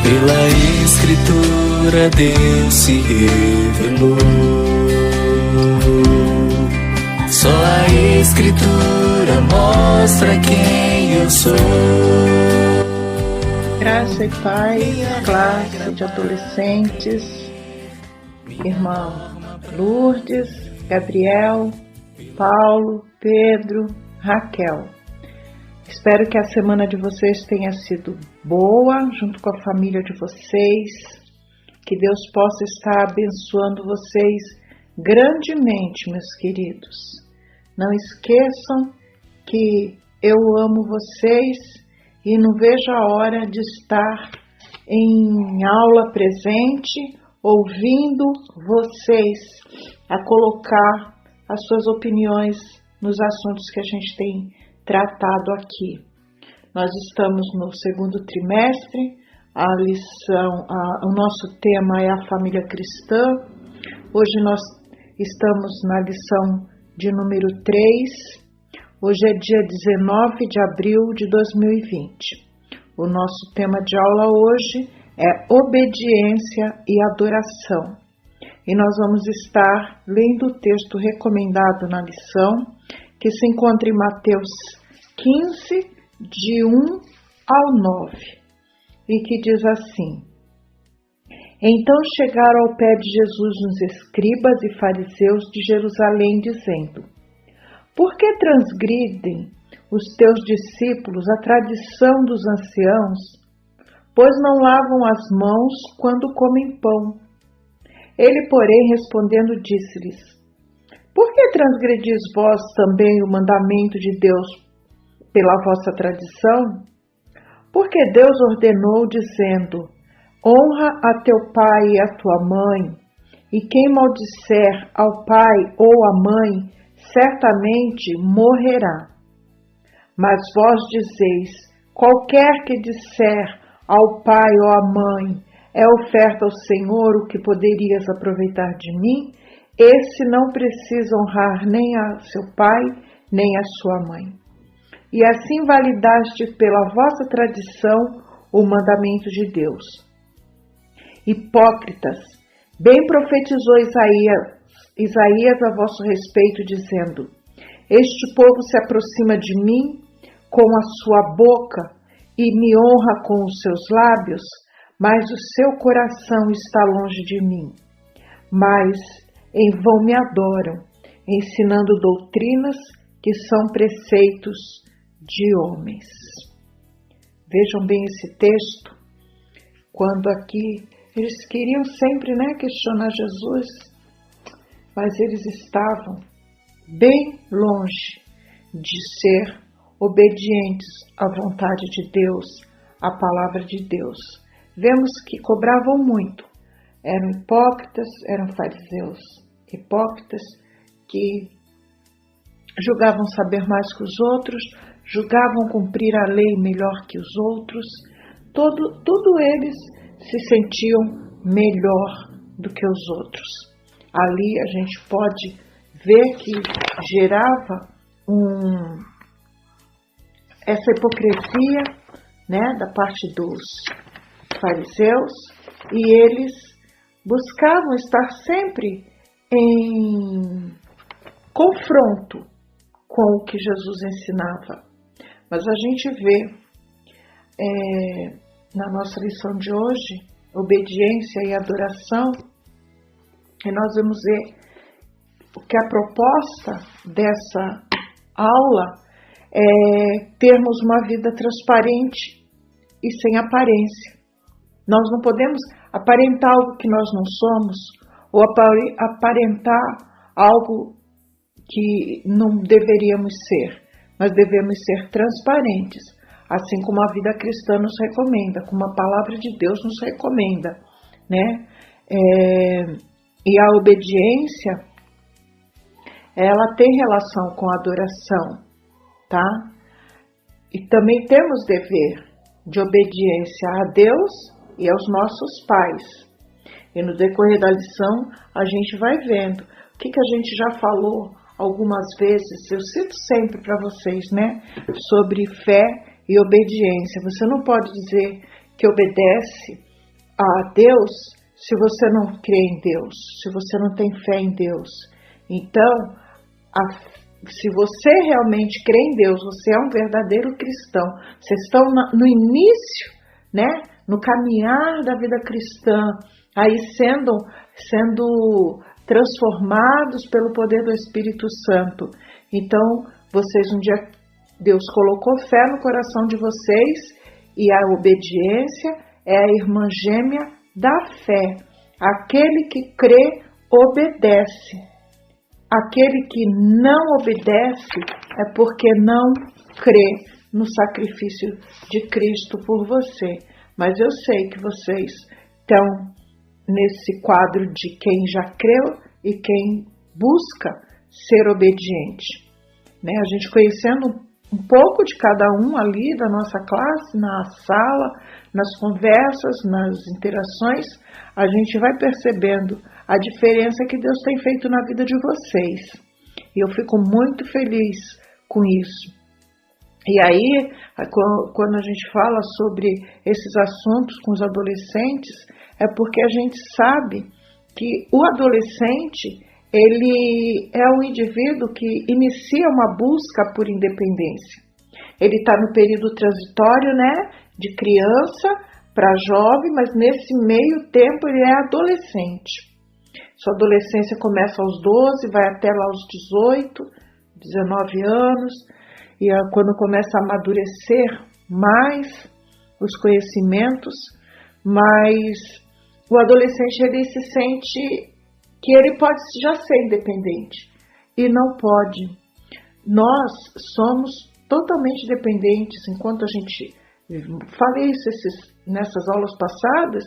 Pela Escritura Deus se revelou. Só a Escritura mostra quem eu sou. Graça e paz, classe de adolescentes, irmão Lourdes, Gabriel, Paulo, Pedro, Raquel. Espero que a semana de vocês tenha sido boa, junto com a família de vocês, que Deus possa estar abençoando vocês grandemente, meus queridos. Não esqueçam que eu amo vocês e não vejo a hora de estar em aula presente, ouvindo vocês a colocar as suas opiniões nos assuntos que a gente tem tratado aqui. Nós estamos no segundo trimestre, o nosso tema é a família cristã. Hoje nós estamos na lição de número 3. Hoje é dia 19 de abril de 2020. O nosso tema de aula hoje é obediência e adoração. E nós vamos estar lendo o texto recomendado na lição, que se encontra em Mateus 15, de 1 ao 9, e que diz assim: Então chegaram ao pé de Jesus os escribas e fariseus de Jerusalém, dizendo: Por que transgridem os teus discípulos a tradição dos anciãos, pois não lavam as mãos quando comem pão? Ele, porém, respondendo, disse-lhes: Por que transgredis vós também o mandamento de Deus pela vossa tradição? Porque Deus ordenou, dizendo: Honra a teu pai e a tua mãe, e quem maldisser ao pai ou à mãe, certamente morrerá. Mas vós dizeis: qualquer que disser ao pai ou à mãe, é oferta ao Senhor o que poderias aproveitar de mim, esse não precisa honrar nem a seu pai, nem a sua mãe. E assim validaste pela vossa tradição o mandamento de Deus. Hipócritas, bem profetizou Isaías a vosso respeito, dizendo: Este povo se aproxima de mim com a sua boca e me honra com os seus lábios, mas o seu coração está longe de mim. Mas em vão me adoram, ensinando doutrinas que são preceitos de homens. Vejam bem esse texto, quando aqui eles queriam sempre questionar Jesus, mas eles estavam bem longe de ser obedientes à vontade de Deus, à palavra de Deus. Vemos que cobravam muito, eram hipócritas, eram fariseus, hipócritas que julgavam saber mais que os outros, julgavam cumprir a lei melhor que os outros, tudo eles se sentiam melhor do que os outros. Ali a gente pode ver que gerava essa hipocrisia, da parte dos fariseus, e eles buscavam estar sempre em confronto com o que Jesus ensinava. Mas a gente vê na nossa lição de hoje, obediência e adoração, e nós vamos ver que a proposta dessa aula é termos uma vida transparente e sem aparência. Nós não podemos aparentar algo que nós não somos, ou aparentar algo que não deveríamos ser, mas devemos ser transparentes, assim como a vida cristã nos recomenda, como a palavra de Deus nos recomenda, E a obediência, ela tem relação com a adoração, tá? E também temos dever de obediência a Deus e aos nossos pais. E no decorrer da lição, a gente vai vendo o que a gente já falou algumas vezes, eu cito sempre para vocês, sobre fé e obediência. Você não pode dizer que obedece a Deus se você não crê em Deus, se você não tem fé em Deus. Então, se você realmente crê em Deus, você é um verdadeiro cristão. Vocês estão no início, né? No caminhar da vida cristã, aí sendo transformados pelo poder do Espírito Santo. Então, vocês um dia, Deus colocou fé no coração de vocês, e a obediência é a irmã gêmea da fé. Aquele que crê, obedece. Aquele que não obedece é porque não crê no sacrifício de Cristo por você. Mas eu sei que vocês estão nesse quadro de quem já creu e quem busca ser obediente. Né? A gente conhecendo um pouco de cada um ali da nossa classe, na sala, nas conversas, nas interações, a gente vai percebendo a diferença que Deus tem feito na vida de vocês. E eu fico muito feliz com isso. E aí, quando a gente fala sobre esses assuntos com os adolescentes, é porque a gente sabe que o adolescente, ele é um indivíduo que inicia uma busca por independência. Ele está no período transitório, né, de criança para jovem, mas nesse meio tempo ele é adolescente. Sua adolescência começa aos 12, vai até lá aos 18, 19 anos, e quando começa a amadurecer mais os conhecimentos, mas o adolescente ele se sente que ele pode já ser independente, e não pode. Nós somos totalmente dependentes, enquanto a gente, falei isso nessas aulas passadas,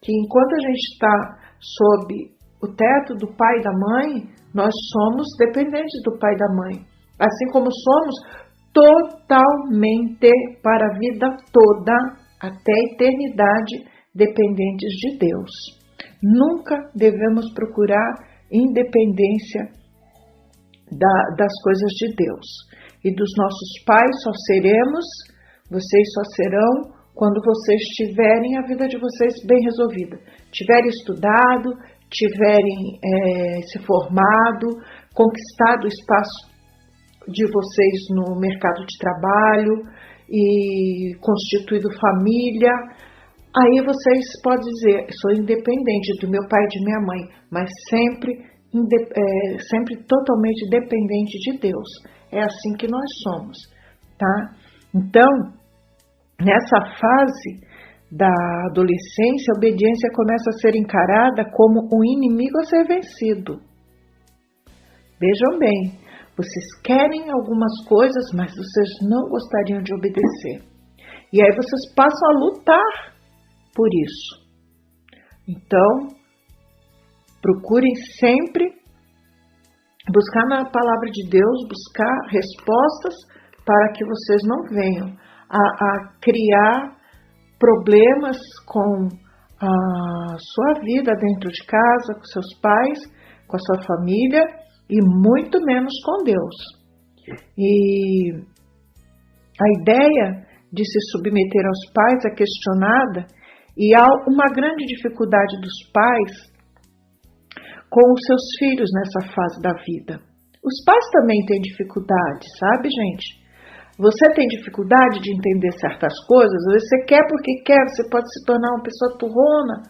que enquanto a gente está sob o teto do pai e da mãe, nós somos dependentes do pai e da mãe, assim como somos totalmente para a vida toda, até a eternidade, dependentes de Deus. Nunca devemos procurar independência das coisas de Deus. E dos nossos pais vocês só serão quando vocês tiverem a vida de vocês bem resolvida. Tiverem estudado, tiverem se formado, conquistado o espaço de vocês no mercado de trabalho e constituído família. Aí vocês podem dizer, sou independente do meu pai e de minha mãe, mas sempre totalmente dependente de Deus. É assim que nós somos, tá? Então, nessa fase da adolescência, a obediência começa a ser encarada como um inimigo a ser vencido. Vejam bem, vocês querem algumas coisas, mas vocês não gostariam de obedecer. E aí vocês passam a lutar por isso. Então, procurem sempre buscar na palavra de Deus, buscar respostas para que vocês não venham a criar problemas com a sua vida dentro de casa, com seus pais, com a sua família e muito menos com Deus. E a ideia de se submeter aos pais é questionada e há uma grande dificuldade dos pais com os seus filhos nessa fase da vida. Os pais também têm dificuldade, sabe, gente? Você tem dificuldade de entender certas coisas, às vezes você quer porque quer, você pode se tornar uma pessoa turrona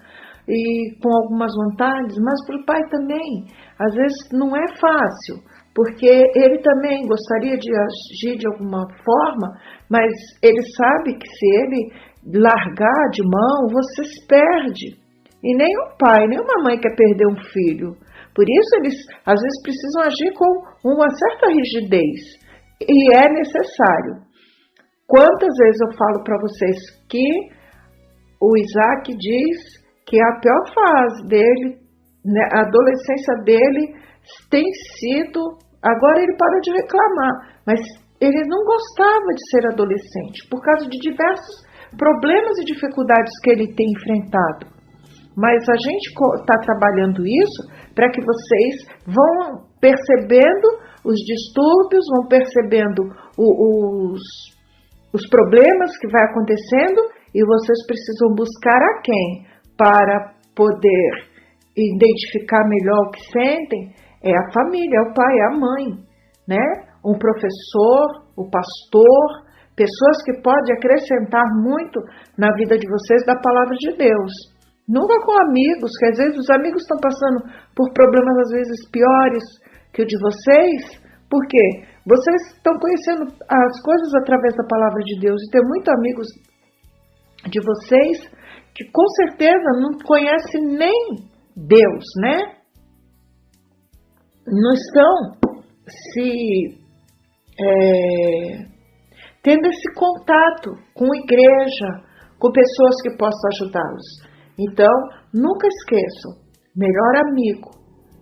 e com algumas vontades, mas para o pai também, às vezes não é fácil, porque ele também gostaria de agir de alguma forma, mas ele sabe que se ele largar de mão, você se perde. E nem um pai, nem uma mãe quer perder um filho. Por isso eles às vezes precisam agir com uma certa rigidez. E é necessário. Quantas vezes eu falo para vocês que o Isaac diz que a pior fase dele, né, a adolescência dele tem sido, agora ele parou de reclamar, mas ele não gostava de ser adolescente, por causa de diversos problemas e dificuldades que ele tem enfrentado. Mas a gente está trabalhando isso para que vocês vão percebendo os distúrbios, vão percebendo os problemas que vai acontecendo e vocês precisam buscar a quem? para poder identificar melhor o que sentem é a família, é o pai, é a mãe, né? Um professor, o pastor, pessoas que podem acrescentar muito na vida de vocês da palavra de Deus. Nunca com amigos, que às vezes os amigos estão passando por problemas às vezes piores que o de vocês, porque vocês estão conhecendo as coisas através da palavra de Deus e tem muitos amigos de vocês que com certeza não conhecem nem Deus, né? Não estão tendo esse contato com igreja, com pessoas que possam ajudá-los. Então, nunca esqueçam, melhor amigo,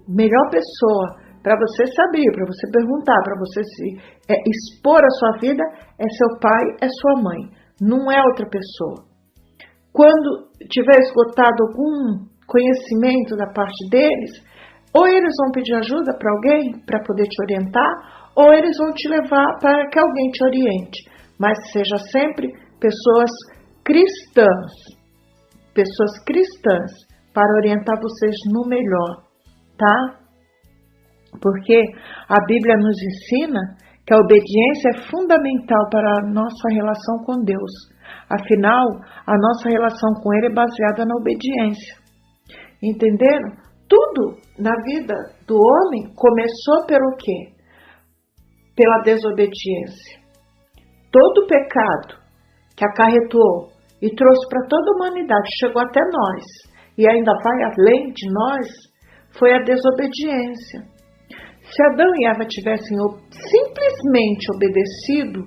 melhor pessoa para você se abrir, para você perguntar, para você se expor a sua vida é seu pai, é sua mãe, não é outra pessoa. Quando tiver esgotado algum conhecimento da parte deles, ou eles vão pedir ajuda para alguém para poder te orientar, ou eles vão te levar para que alguém te oriente. Mas seja sempre pessoas cristãs para orientar vocês no melhor, tá? Porque a Bíblia nos ensina que a obediência é fundamental para a nossa relação com Deus. Afinal, a nossa relação com Ele é baseada na obediência. Entenderam? Tudo na vida do homem começou pelo quê? Pela desobediência. Todo o pecado que acarretou e trouxe para toda a humanidade, chegou até nós, e ainda vai além de nós, foi a desobediência. Se Adão e Eva tivessem simplesmente obedecido,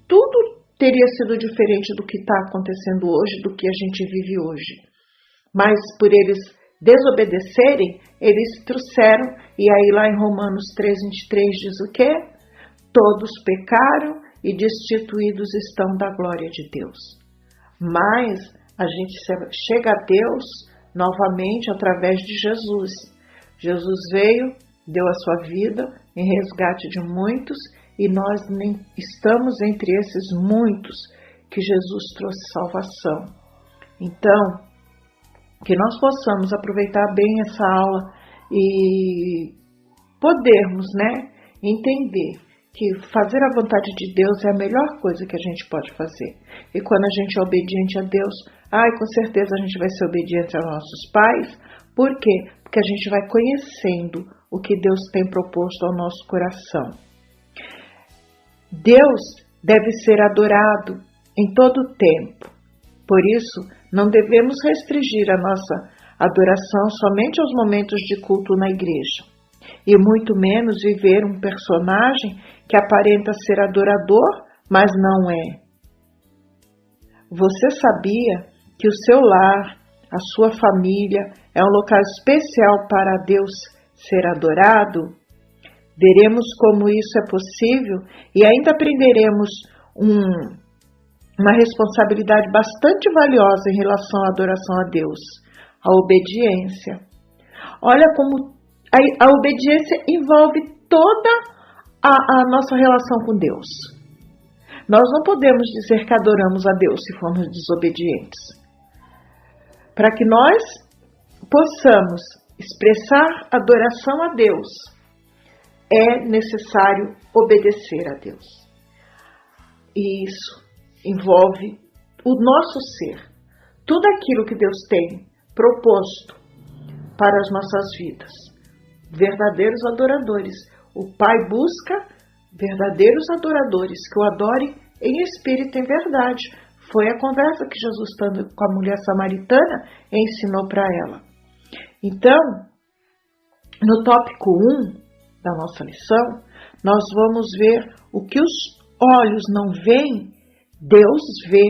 tudo teria sido diferente do que está acontecendo hoje, do que a gente vive hoje. Mas por eles desobedecerem, eles trouxeram, e aí lá em Romanos 3:23 diz o quê? Todos pecaram e destituídos estão da glória de Deus. Mas a gente chega a Deus novamente através de Jesus. Jesus veio, deu a sua vida em resgate de muitos e nós nem estamos entre esses muitos que Jesus trouxe salvação. Então, que nós possamos aproveitar bem essa aula e podermos, entender que fazer a vontade de Deus é a melhor coisa que a gente pode fazer. E quando a gente é obediente a Deus, com certeza a gente vai ser obediente aos nossos pais. Por quê? Porque a gente vai conhecendo o que Deus tem proposto ao nosso coração. Deus deve ser adorado em todo o tempo. Por isso, não devemos restringir a nossa adoração somente aos momentos de culto na igreja. E muito menos viver um personagem que aparenta ser adorador, mas não é. Você sabia que o seu lar, a sua família, é um local especial para Deus ser adorado? Veremos como isso é possível e ainda aprenderemos uma responsabilidade bastante valiosa em relação à adoração a Deus, a obediência. Olha como a obediência envolve toda a nossa relação com Deus. Nós não podemos dizer que adoramos a Deus se formos desobedientes. Para que nós possamos expressar adoração a Deus, é necessário obedecer a Deus. E isso envolve o nosso ser, tudo aquilo que Deus tem proposto para as nossas vidas. Verdadeiros adoradores. O Pai busca verdadeiros adoradores que o adorem em espírito e em verdade. Foi a conversa que Jesus, estando com a mulher samaritana, ensinou para ela. Então, no tópico 1 da nossa lição, nós vamos ver o que os olhos não veem, Deus vê.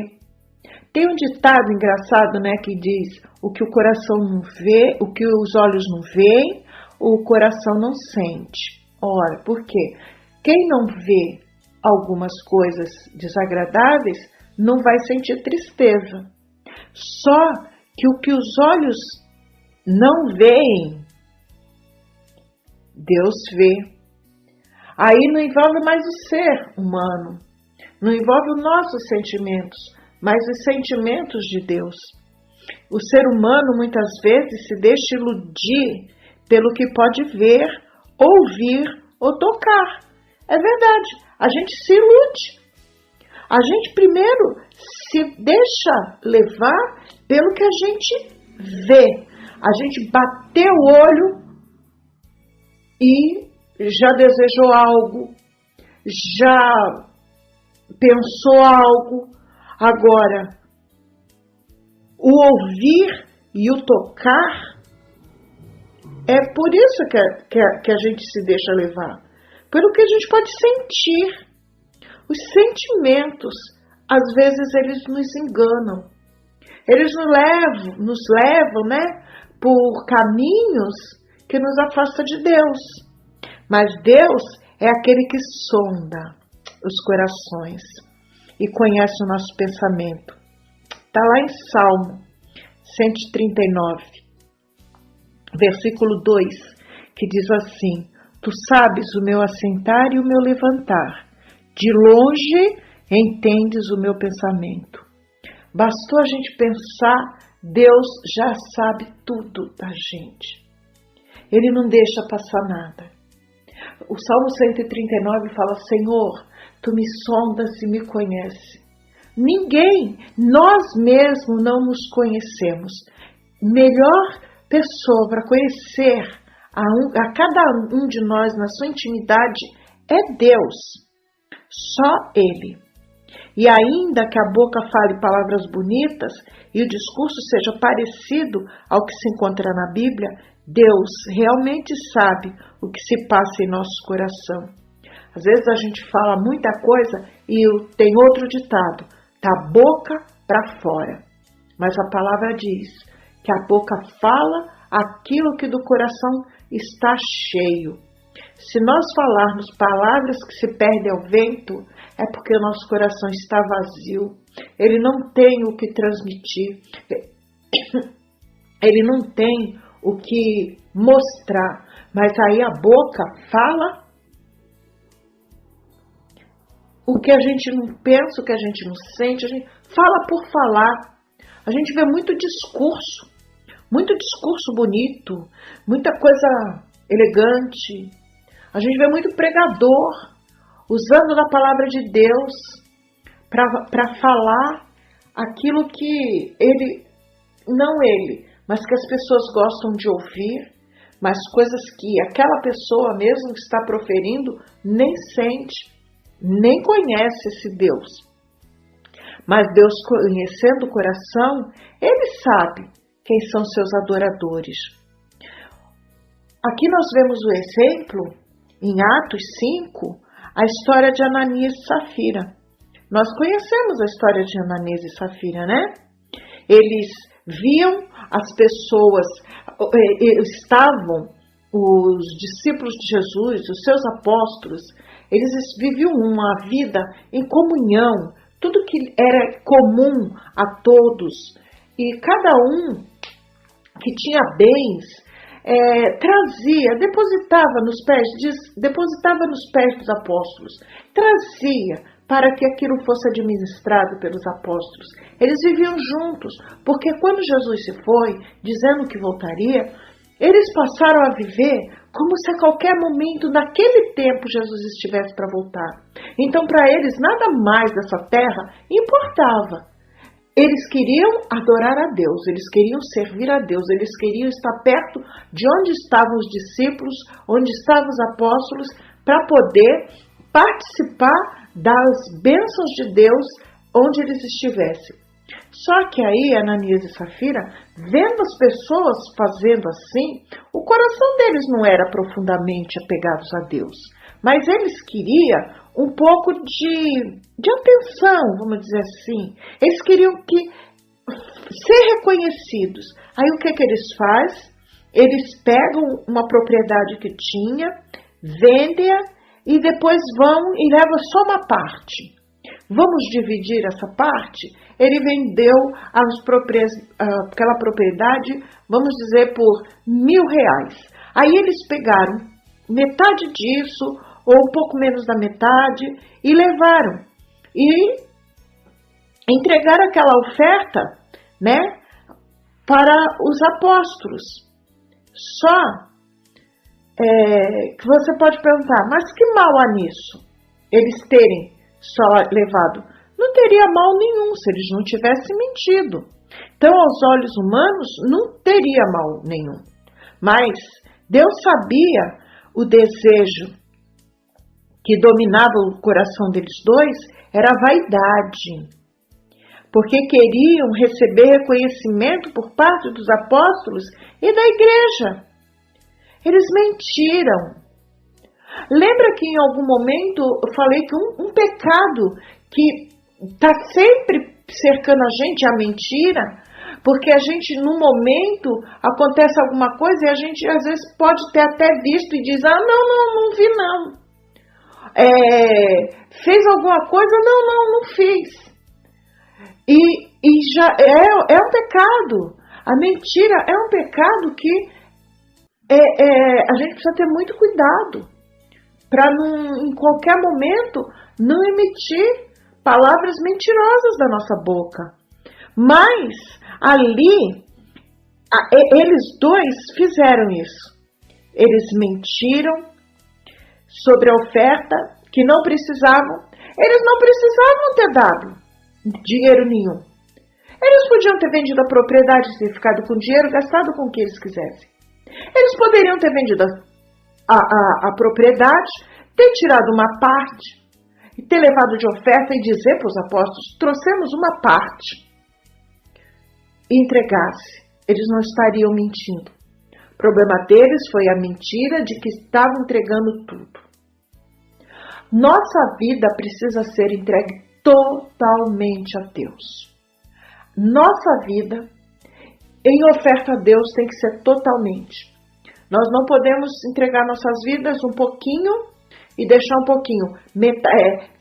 Tem um ditado engraçado, que diz: o que o coração não vê, o que os olhos não veem, o coração não sente. Ora, por quê? Quem não vê algumas coisas desagradáveis não vai sentir tristeza. Só que o que os olhos não veem, Deus vê. Aí não envolve mais o ser humano, não envolve os nossos sentimentos, mas os sentimentos de Deus. O ser humano muitas vezes se deixa iludir pelo que pode ver, ouvir ou tocar. É verdade, a gente se ilude. A gente primeiro se deixa levar pelo que a gente vê. A gente bateu o olho e já desejou algo, já pensou algo. Agora, o ouvir e o tocar, é por isso que a gente se deixa levar. Pelo que a gente pode sentir. Os sentimentos, às vezes, eles nos enganam. Eles nos levam, né, por caminhos que nos afastam de Deus. Mas Deus é aquele que sonda os corações e conhece o nosso pensamento. Está lá em Salmo 139, versículo 2, que diz assim: Tu sabes o meu assentar e o meu levantar. De longe entendes o meu pensamento. Bastou a gente pensar, Deus já sabe tudo da gente. Ele não deixa passar nada. O Salmo 139 fala: Senhor, Tu me sondas e me conheces. Ninguém, nós mesmos não nos conhecemos. Melhor pessoa para conhecer a cada um de nós na sua intimidade é Deus. Só Ele. E ainda que a boca fale palavras bonitas e o discurso seja parecido ao que se encontra na Bíblia, Deus realmente sabe o que se passa em nosso coração. Às vezes a gente fala muita coisa e tem outro ditado: da boca para fora. Mas a palavra diz que a boca fala aquilo que do coração está cheio. Se nós falarmos palavras que se perdem ao vento, é porque o nosso coração está vazio. Ele não tem o que transmitir. Ele não tem o que mostrar. Mas aí a boca fala o que a gente não pensa, o que a gente não sente. A gente fala por falar. A gente vê muito discurso bonito, muita coisa elegante. A gente vê muito pregador usando da palavra de Deus para falar aquilo que mas que as pessoas gostam de ouvir, mas coisas que aquela pessoa mesmo que está proferindo nem sente, nem conhece esse Deus. Mas Deus, conhecendo o coração, Ele sabe quem são seus adoradores. Aqui nós vemos o exemplo, em Atos 5, a história de Ananias e Safira. Nós conhecemos a história de Ananias e Safira, né? Eles viam as pessoas, estavam os discípulos de Jesus, os seus apóstolos, eles viviam uma vida em comunhão, tudo que era comum a todos. E cada um que tinha bens, trazia, depositava nos pés dos apóstolos, trazia para que aquilo fosse administrado pelos apóstolos. Eles viviam juntos, porque quando Jesus se foi, dizendo que voltaria, eles passaram a viver como se a qualquer momento, naquele tempo, Jesus estivesse para voltar. Então, para eles, nada mais dessa terra importava. Eles queriam adorar a Deus, eles queriam servir a Deus, eles queriam estar perto de onde estavam os discípulos, onde estavam os apóstolos, para poder participar das bênçãos de Deus onde eles estivessem. Só que aí, Ananias e Safira, vendo as pessoas fazendo assim, o coração deles não era profundamente apegados a Deus, mas eles queriam um pouco de atenção, vamos dizer assim. Eles queriam ser reconhecidos. Aí o que eles fazem? Eles pegam uma propriedade que tinha, vendem-a e depois vão e levam só uma parte. Vamos dividir essa parte? Ele vendeu aquela propriedade, vamos dizer, por R$1.000. Aí eles pegaram metade disso, ou um pouco menos da metade, e levaram. E entregaram aquela oferta, né? para os apóstolos. Só que você pode perguntar, mas que mal há nisso? Eles terem só levado. Não teria mal nenhum se eles não tivessem mentido. Então, aos olhos humanos, não teria mal nenhum. Mas Deus sabia o desejo que dominava o coração deles dois, era a vaidade. Porque queriam receber reconhecimento por parte dos apóstolos e da igreja. Eles mentiram. Lembra que em algum momento eu falei que um pecado que está sempre cercando a gente é a mentira, porque a gente, num momento, acontece alguma coisa e a gente, às vezes, pode ter até visto e diz, não vi não. Fez alguma coisa? Não fiz. E já é um pecado. A mentira é um pecado que a gente precisa ter muito cuidado para em qualquer momento não emitir palavras mentirosas da nossa boca. Mas ali eles dois fizeram isso. Eles mentiram sobre a oferta que não precisavam. Eles não precisavam ter dado dinheiro nenhum. Eles podiam ter vendido a propriedade, ter ficado com dinheiro, gastado com o que eles quisessem. Eles poderiam ter vendido a propriedade, ter tirado uma parte e ter levado de oferta e dizer para os apóstolos, trouxemos uma parte, e entregasse. Eles não estariam mentindo. O problema deles foi a mentira de que estavam entregando tudo. Nossa vida precisa ser entregue totalmente a Deus. Nossa vida em oferta a Deus tem que ser totalmente. Nós não podemos entregar nossas vidas um pouquinho e deixar um pouquinho.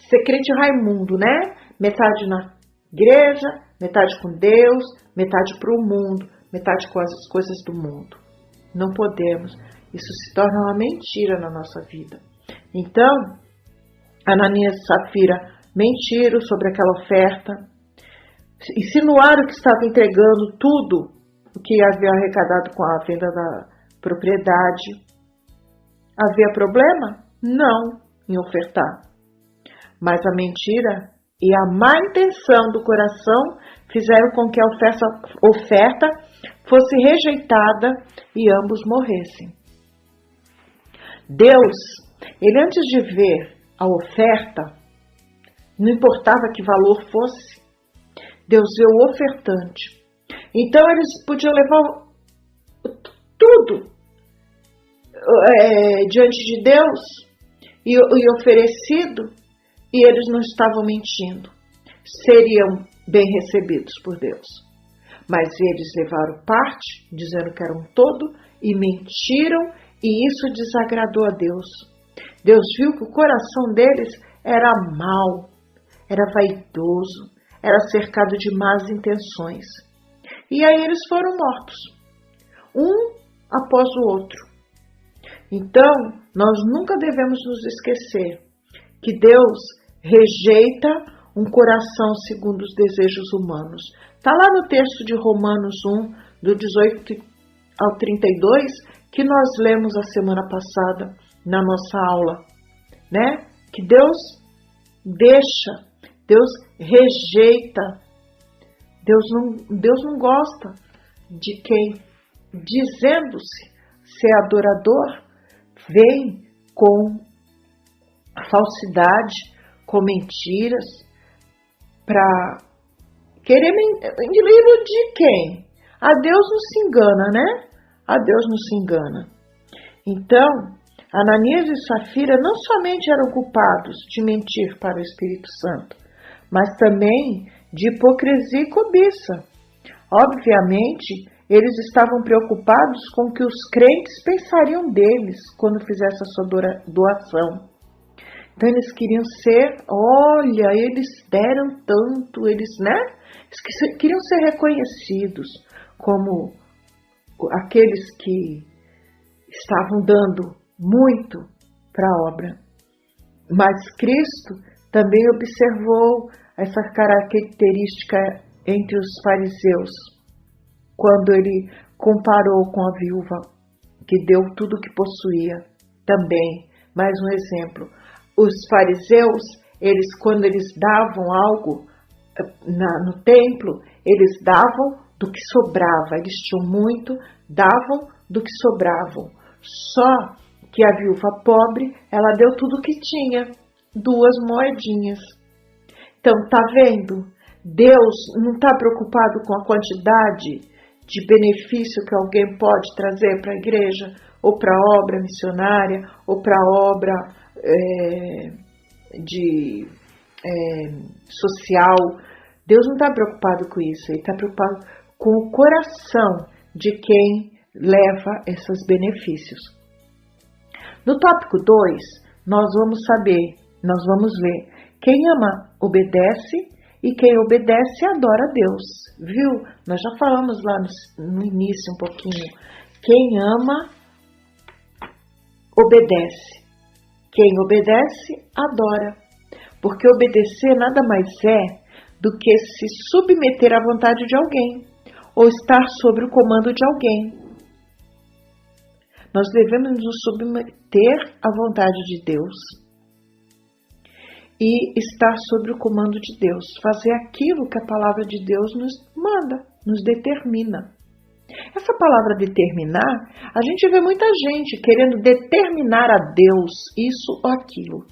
Secrete Raimundo, né? Metade na igreja, metade com Deus, metade para o mundo, metade com as coisas do mundo. Não podemos. Isso se torna uma mentira na nossa vida. Então, Ananias e Safira mentiram sobre aquela oferta, insinuaram que estava entregando tudo o que havia arrecadado com a venda da propriedade. Havia problema? Não, em ofertar. Mas a mentira e a má intenção do coração fizeram com que a oferta fosse rejeitada e ambos morressem. Deus, ele antes de ver a oferta, não importava que valor fosse, Deus vê o ofertante. Então eles podiam levar tudo diante de Deus e oferecido, e eles não estavam mentindo. Seriam bem recebidos por Deus. Mas eles levaram parte, dizendo que era um todo, e mentiram, e isso desagradou a Deus. Deus viu que o coração deles era mau, era vaidoso, era cercado de más intenções. E aí eles foram mortos, um após o outro. Então, nós nunca devemos nos esquecer que Deus rejeita um coração segundo os desejos humanos. Está lá no texto de Romanos 1, do 18 ao 32, que nós lemos a semana passada na nossa aula, né? Que Deus deixa, Deus rejeita, Deus não gosta de quem, dizendo-se ser adorador, vem com falsidade, com mentiras, para querer iludir quem? A Deus não se engana, né? A Deus não se engana. Então, Ananias e Safira não somente eram culpados de mentir para o Espírito Santo, mas também de hipocrisia e cobiça. Obviamente, eles estavam preocupados com o que os crentes pensariam deles quando fizessem a sua doação. Então eles queriam ser, olha, eles deram tanto, eles queriam ser reconhecidos como aqueles que estavam dando muito para a obra. Mas Cristo também observou essa característica entre os fariseus. quando ele comparou com a viúva que deu tudo o que possuía. Também, mais um exemplo, os fariseus, quando eles davam algo no templo, eles davam do que sobrava, eles tinham muito, davam do que sobravam. Só que a viúva pobre, ela deu tudo o que tinha, 2 moedinhas. Então, tá vendo? Deus não está preocupado com a quantidade de benefício que alguém pode trazer para a igreja, ou para a obra missionária, ou para a obra social. Deus não está preocupado com isso, Ele está preocupado com o coração de quem leva esses benefícios. No tópico 2, nós vamos ver, quem ama obedece e quem obedece adora a Deus, viu? Nós já falamos lá no início um pouquinho. Quem ama, obedece. Quem obedece, adora. Porque obedecer nada mais é do que se submeter à vontade de alguém, ou estar sob o comando de alguém. Nós devemos nos submeter à vontade de Deus e estar sob o comando de Deus, fazer aquilo que a palavra de Deus nos manda, nos determina. Essa palavra determinar, a gente vê muita gente querendo determinar a Deus isso ou aquilo.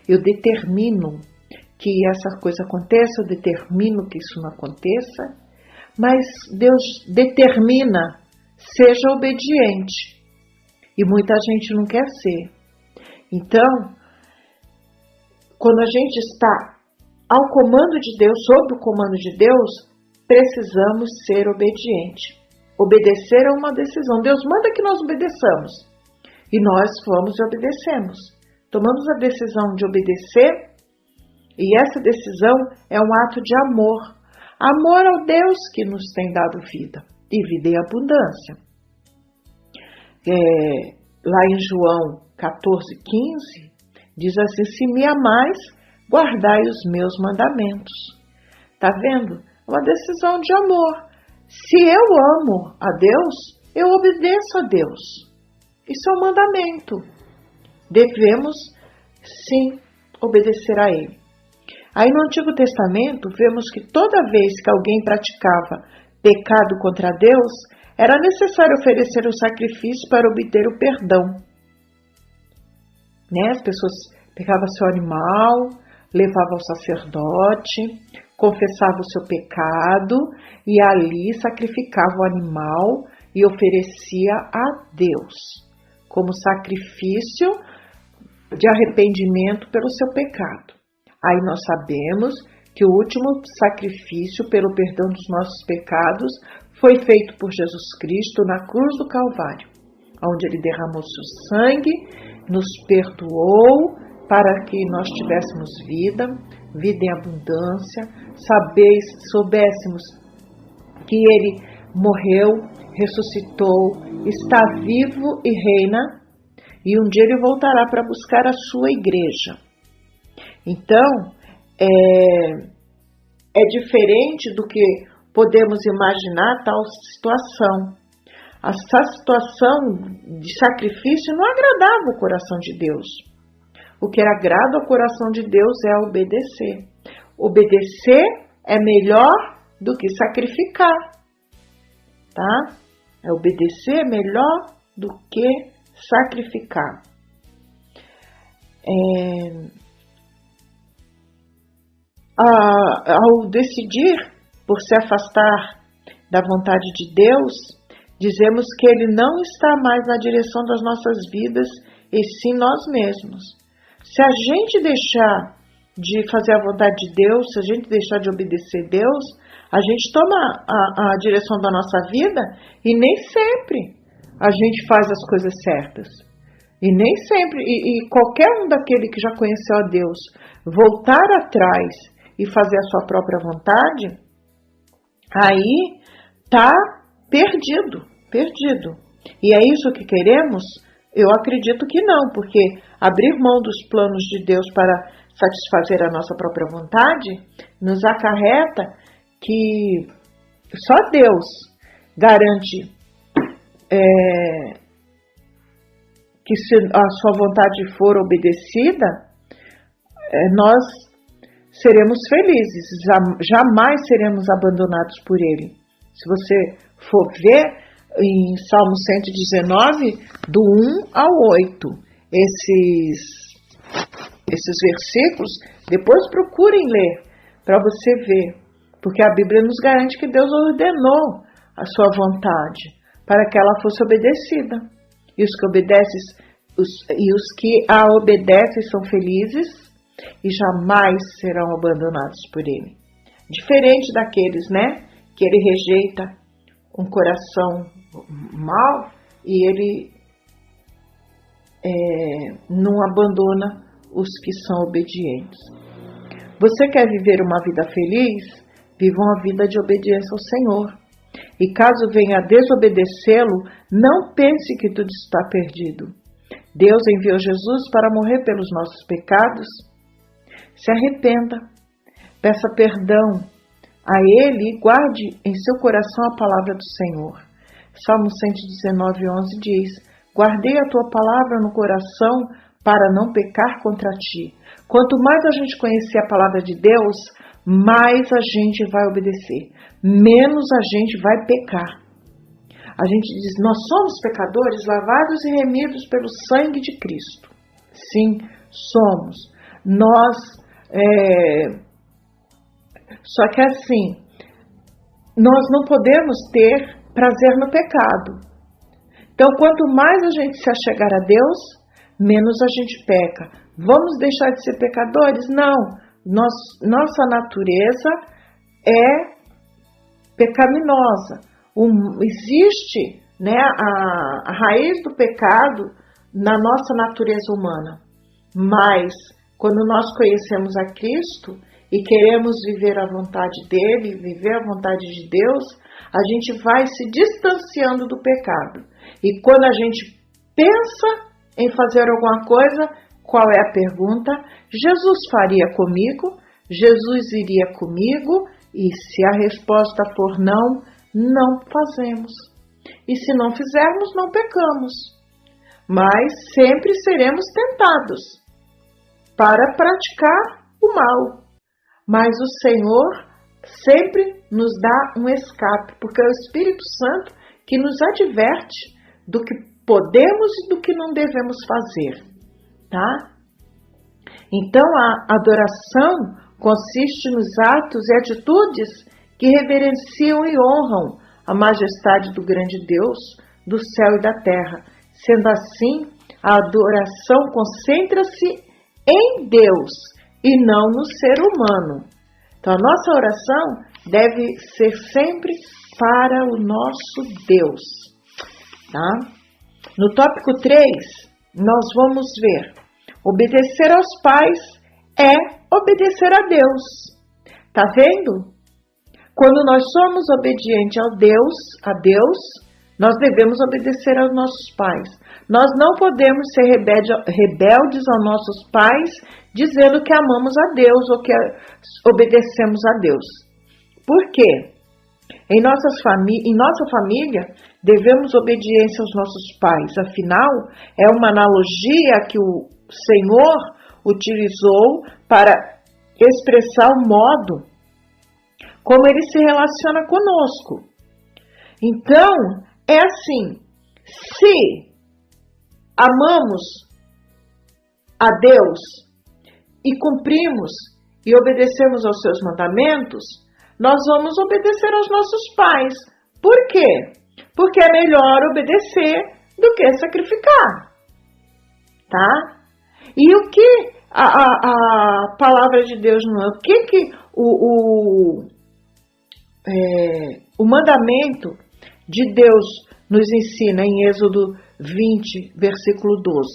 Eu determino que essa coisa aconteça, eu determino que isso não aconteça, mas Deus determina, seja obediente. E muita gente não quer ser. Então, quando a gente está ao comando de Deus, sob o comando de Deus, precisamos ser obedientes. Obedecer é uma decisão. Deus manda que nós obedeçamos. E nós vamos e obedecemos. Tomamos a decisão de obedecer, e essa decisão é um ato de amor. Amor ao Deus que nos tem dado vida, e vida em abundância. Lá em João 14,15, diz assim: se me amais, guardai os meus mandamentos. Tá vendo? É uma decisão de amor. Se eu amo a Deus, eu obedeço a Deus. Isso é um mandamento. Devemos, sim, obedecer a Ele. Aí no Antigo Testamento, vemos que toda vez que alguém praticava pecado contra Deus, era necessário oferecer um sacrifício para obter o perdão. As pessoas pegavam seu animal, levavam ao sacerdote, confessavam o seu pecado e ali sacrificava o animal e oferecia a Deus como sacrifício de arrependimento pelo seu pecado. Aí nós sabemos que o último sacrifício pelo perdão dos nossos pecados foi feito por Jesus Cristo na cruz do Calvário, onde Ele derramou seu sangue, nos perdoou para que nós tivéssemos vida em abundância, soubéssemos que Ele morreu, ressuscitou, está vivo e reina, e um dia Ele voltará para buscar a sua igreja. Então, é diferente do que podemos imaginar tal situação. Essa situação de sacrifício não agradava o coração de Deus. O que agrada ao coração de Deus é obedecer. Obedecer é melhor do que sacrificar, tá? Obedecer é melhor do que sacrificar. Ao decidir por se afastar da vontade de Deus, dizemos que Ele não está mais na direção das nossas vidas, e sim nós mesmos. Se a gente deixar de fazer a vontade de Deus, se a gente deixar de obedecer Deus, a gente toma a direção da nossa vida e nem sempre a gente faz as coisas certas. E nem sempre, e qualquer um daquele que já conheceu a Deus, voltar atrás e fazer a sua própria vontade, aí tá perdido. E é isso que queremos? Eu acredito que não, porque abrir mão dos planos de Deus para satisfazer a nossa própria vontade nos acarreta que só Deus garante que se a sua vontade for obedecida, nós seremos felizes, jamais seremos abandonados por Ele. Se você for ver em Salmo 119, do 1 ao 8, esses versículos, depois procurem ler para você ver, porque a Bíblia nos garante que Deus ordenou a sua vontade para que ela fosse obedecida. E os que a obedecem são felizes e jamais serão abandonados por Ele. Diferente daqueles, que Ele rejeita um coração mau e Ele não abandona os que são obedientes. Você quer viver uma vida feliz? Viva uma vida de obediência ao Senhor. E caso venha a desobedecê-lo, não pense que tudo está perdido. Deus enviou Jesus para morrer pelos nossos pecados. Se arrependa, peça perdão a Ele e guarde em seu coração a palavra do Senhor. Salmo 119:11 diz: guardei a tua palavra no coração para não pecar contra ti. Quanto mais a gente conhecer a palavra de Deus, mais a gente vai obedecer, menos a gente vai pecar. A gente diz, nós somos pecadores lavados e remidos pelo sangue de Cristo. Sim, somos. Só que assim, nós não podemos ter prazer no pecado. Então, quanto mais a gente se achegar a Deus, menos a gente peca. Vamos deixar de ser pecadores? Não. Nossa natureza é pecaminosa. Existe a raiz do pecado na nossa natureza humana. Mas, quando nós conhecemos a Cristo e queremos viver a vontade dEle, viver a vontade de Deus, a gente vai se distanciando do pecado. E quando a gente pensa em fazer alguma coisa, qual é a pergunta? Jesus faria comigo? Jesus iria comigo? E se a resposta for não, não fazemos. E se não fizermos, não pecamos. Mas sempre seremos tentados para praticar o mal. Mas o Senhor sempre nos dá um escape, porque é o Espírito Santo que nos adverte do que podemos e do que não devemos fazer, tá? Então, a adoração consiste nos atos e atitudes que reverenciam e honram a majestade do grande Deus do céu e da terra. Sendo assim, a adoração concentra-se em Deus e não no ser humano. Então, a nossa oração deve ser sempre para o nosso Deus, tá? No tópico 3, nós vamos ver: obedecer aos pais é obedecer a Deus. Tá vendo? Quando nós somos obedientes a Deus, nós devemos obedecer aos nossos pais. Nós não podemos ser rebeldes aos nossos pais, dizendo que amamos a Deus ou que obedecemos a Deus. Por quê? Em nossa família, devemos obediência aos nossos pais. Afinal, é uma analogia que o Senhor utilizou para expressar o modo como Ele se relaciona conosco. Então, é assim, se amamos a Deus e cumprimos e obedecemos aos seus mandamentos, nós vamos obedecer aos nossos pais. Por quê? Porque é melhor obedecer do que sacrificar, tá? E o que a palavra de Deus não é? O que o mandamento de Deus nos ensina em Êxodo 20, versículo 12?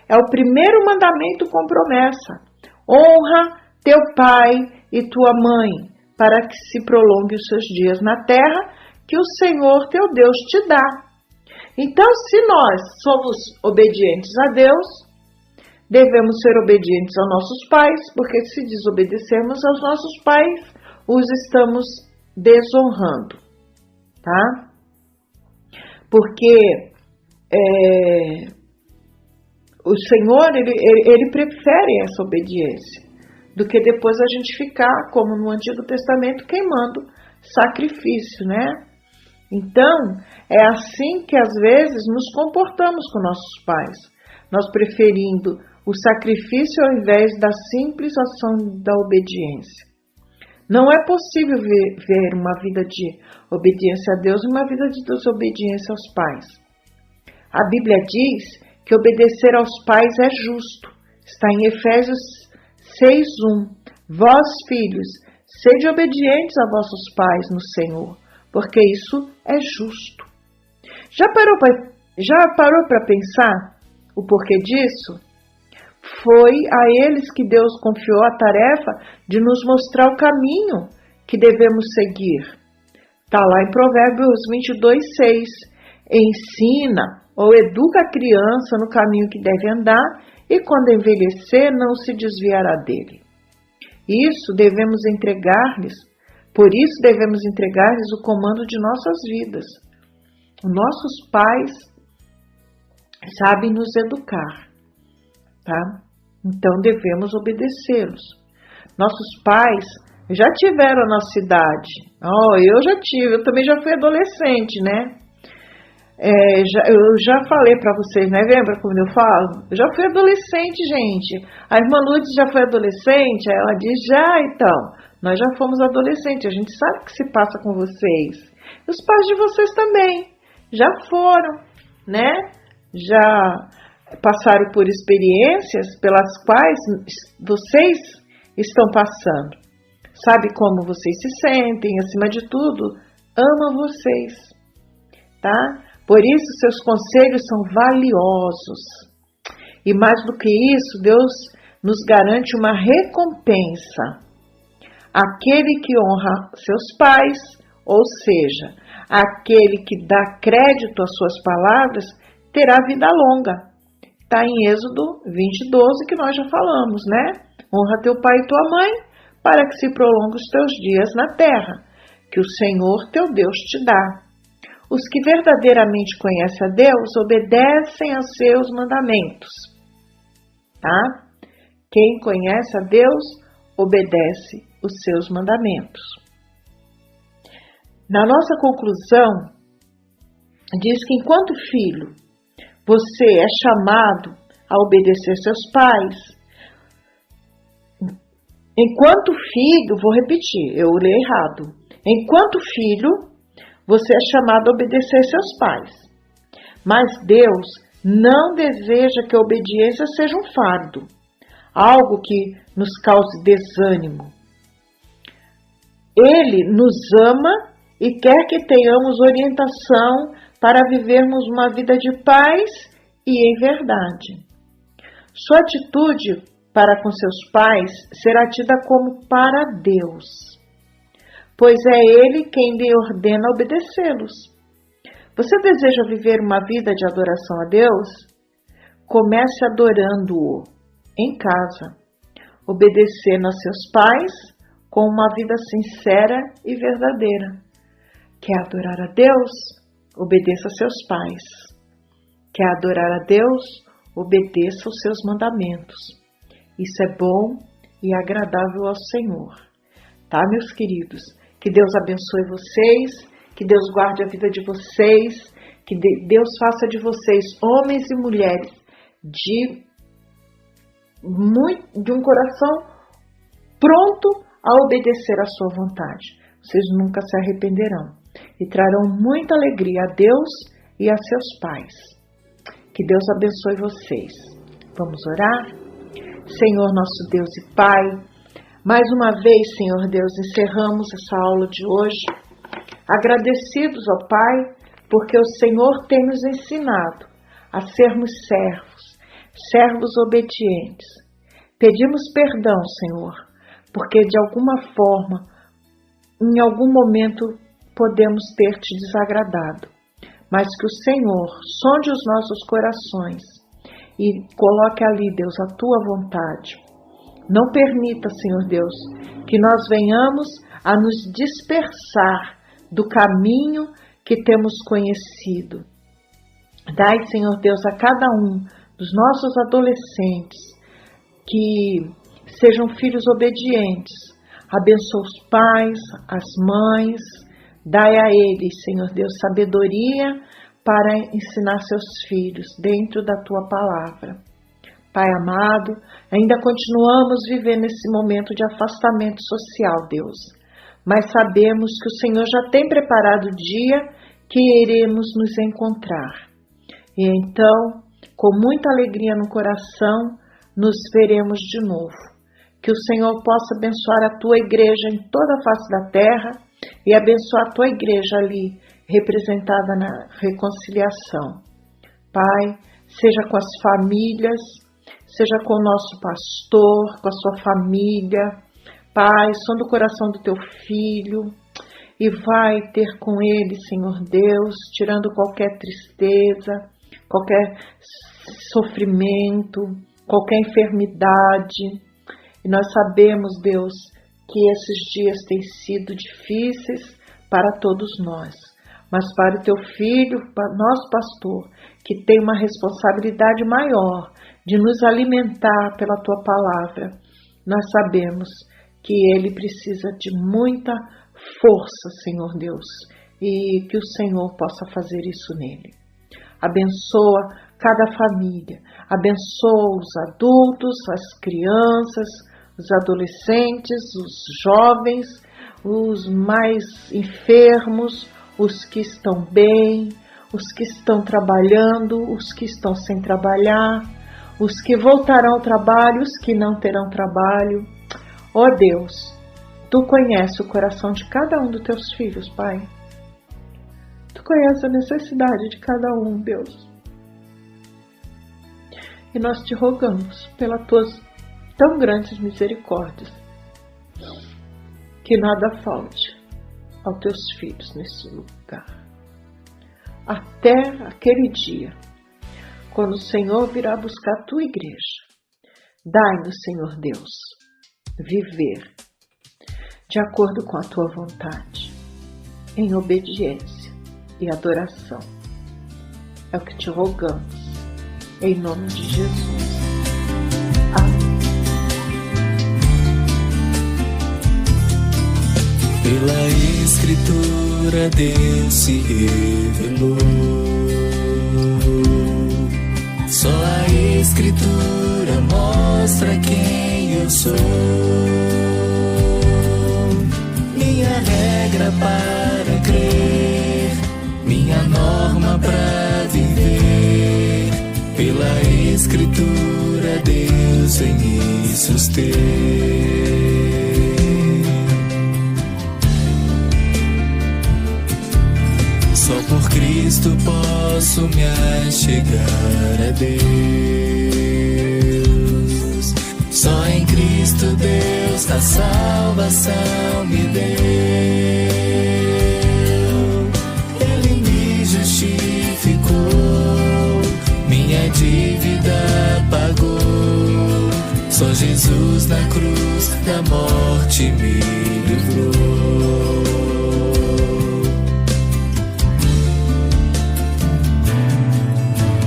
É o primeiro mandamento com promessa: honra teu pai e tua mãe, para que se prolongue os seus dias na terra que o Senhor teu Deus te dá. Então, se nós somos obedientes a Deus, devemos ser obedientes aos nossos pais, porque se desobedecermos aos nossos pais, os estamos desonrando, tá? porque o Senhor, ele prefere essa obediência do que depois a gente ficar, como no Antigo Testamento, queimando sacrifício, né? Então, é assim que às vezes nos comportamos com nossos pais, nós preferindo o sacrifício ao invés da simples ação da obediência. Não é possível ver uma vida de obediência a Deus e uma vida de desobediência aos pais. A Bíblia diz que obedecer aos pais é justo. Está em Efésios 6:1. Vós, filhos, sede obedientes a vossos pais no Senhor, porque isso é justo. Já parou para pensar o porquê disso? Foi a eles que Deus confiou a tarefa de nos mostrar o caminho que devemos seguir. Está lá em Provérbios 22:6. Ensina ou educa a criança no caminho que deve andar e quando envelhecer não se desviará dele. Por isso devemos entregar-lhes o comando de nossas vidas. Os nossos pais sabem nos educar, tá? Então devemos obedecê-los. Nossos pais já tiveram a nossa idade. Eu já tive, eu também já fui adolescente, né? Eu já falei para vocês, né? Lembra como eu falo? Eu já fui adolescente, gente. A irmã Lourdes já foi adolescente? Aí ela diz, já então. Nós já fomos adolescentes, a gente sabe o que se passa com vocês. Os pais de vocês também já foram, né? Já passaram por experiências pelas quais vocês estão passando. Sabe como vocês se sentem, acima de tudo, ama vocês, tá? Por isso, seus conselhos são valiosos. E mais do que isso, Deus nos garante uma recompensa. Aquele que honra seus pais, ou seja, aquele que dá crédito às suas palavras, terá vida longa. Está em Êxodo 20:12, que nós já falamos, né? Honra teu pai e tua mãe, para que se prolongue os teus dias na terra, que o Senhor teu Deus te dá. Os que verdadeiramente conhecem a Deus obedecem aos seus mandamentos, tá? Quem conhece a Deus obedece os seus mandamentos. Na nossa conclusão, diz que enquanto filho, você é chamado a obedecer seus pais. Enquanto filho, vou repetir, eu li errado. Enquanto filho, você é chamado a obedecer seus pais. Mas Deus não deseja que a obediência seja um fardo, algo que nos cause desânimo. Ele nos ama e quer que tenhamos orientação para vivermos uma vida de paz e em verdade. Sua atitude para com seus pais será tida como para Deus, pois é Ele quem lhe ordena obedecê-los. Você deseja viver uma vida de adoração a Deus? Comece adorando-o em casa, obedecendo a seus pais com uma vida sincera e verdadeira. Quer adorar a Deus? Obedeça a seus pais. Quer adorar a Deus? Obedeça os seus mandamentos. Isso é bom e agradável ao Senhor. Tá, meus queridos? Que Deus abençoe vocês, que Deus guarde a vida de vocês, que Deus faça de vocês homens e mulheres de um coração pronto a obedecer à sua vontade. Vocês nunca se arrependerão e trarão muita alegria a Deus e a seus pais. Que Deus abençoe vocês. Vamos orar? Senhor nosso Deus e Pai, mais uma vez, Senhor Deus, encerramos essa aula de hoje, agradecidos ao Pai, porque o Senhor tem nos ensinado a sermos servos obedientes. Pedimos perdão, Senhor, porque de alguma forma, em algum momento, podemos ter te desagradado, mas que o Senhor sonde os nossos corações e coloque ali, Deus, a tua vontade. Não permita, Senhor Deus, que nós venhamos a nos dispersar do caminho que temos conhecido. Dai, Senhor Deus, a cada um dos nossos adolescentes que sejam filhos obedientes. Abençoa os pais, as mães. Dai a eles, Senhor Deus, sabedoria para ensinar seus filhos dentro da Tua palavra. Pai amado, ainda continuamos vivendo esse momento de afastamento social, Deus. Mas sabemos que o Senhor já tem preparado o dia que iremos nos encontrar. E então, com muita alegria no coração, nos veremos de novo. Que o Senhor possa abençoar a Tua igreja em toda a face da terra e abençoar a Tua igreja ali, representada na reconciliação. Pai, seja com as famílias, seja com o nosso pastor, com a sua família. Pai, sonda o coração do Teu filho e vai ter com ele, Senhor Deus, tirando qualquer tristeza, qualquer sofrimento, qualquer enfermidade. E nós sabemos, Deus, que esses dias têm sido difíceis para todos nós. Mas para o Teu filho, para nosso pastor, que tem uma responsabilidade maior de nos alimentar pela Tua palavra, nós sabemos que ele precisa de muita força, Senhor Deus, e que o Senhor possa fazer isso nele. Abençoa cada família, abençoa os adultos, as crianças, os adolescentes, os jovens, os mais enfermos, os que estão bem, os que estão trabalhando, os que estão sem trabalhar, os que voltarão ao trabalho, os que não terão trabalho. Ó Deus, Tu conheces o coração de cada um dos Teus filhos, Pai. Tu conheces a necessidade de cada um, Deus. E nós Te rogamos, pelas Tuas tão grandes misericórdias, que nada falte aos Teus filhos nesse lugar. Até aquele dia, quando o Senhor virá buscar a Tua igreja, dai-nos, Senhor Deus, viver de acordo com a Tua vontade, em obediência e adoração. É o que Te rogamos, em nome de Jesus. Amém. Pela Escritura Deus se revelou. Só a Escritura mostra quem eu sou. Minha regra para crer, minha norma para viver. Pela Escritura Deus vem me suster. Só por Cristo posso me achegar a Deus. Só em Cristo Deus a salvação me deu. Ele me justificou, minha dívida pagou. Só Jesus na cruz da morte me livrou.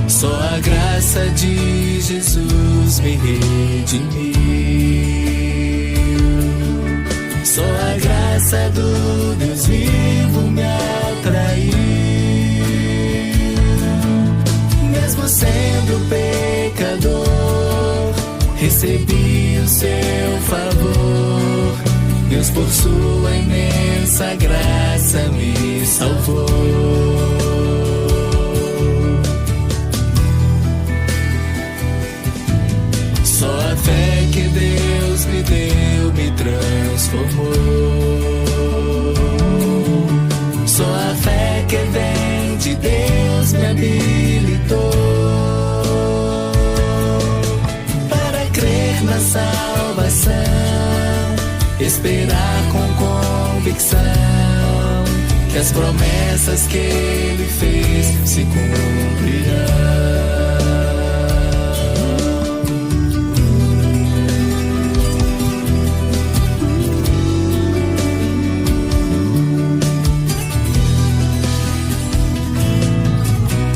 Só a graça de Jesus me redimiu. Só a graça do Deus vivo me atraiu. Mesmo sendo pecador, recebi o seu favor. Deus por sua imensa graça me salvou. Só a fé que Deus me deu me transformou. Só a fé que vem de Deus me habilitou para crer na salvação, esperar com convicção que as promessas que Ele fez se cumprirão.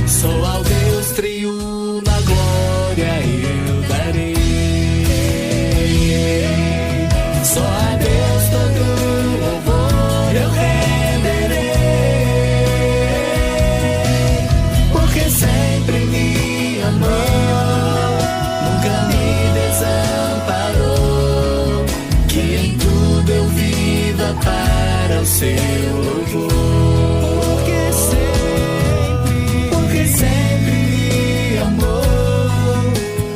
Sou ao Deus trio na glória eu darei. Só a Deus todo louvor eu renderei, porque sempre me amou, nunca me desamparou. Que em tudo eu viva para o seu louvor. Porque sempre me amou,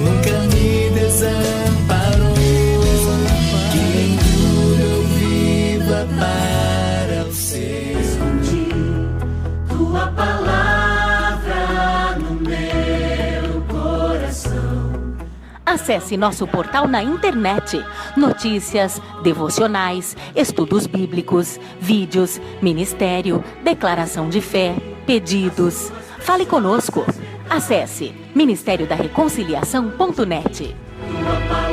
nunca me desamparou. Que em tudo eu viva para o seu. Escondi tua palavra no meu coração. Acesse nosso portal na internet. Notícias, devocionais, estudos bíblicos, vídeos, ministério, declaração de fé, pedidos. Fale conosco. Acesse ministériodareconciliação.net. Tua palavra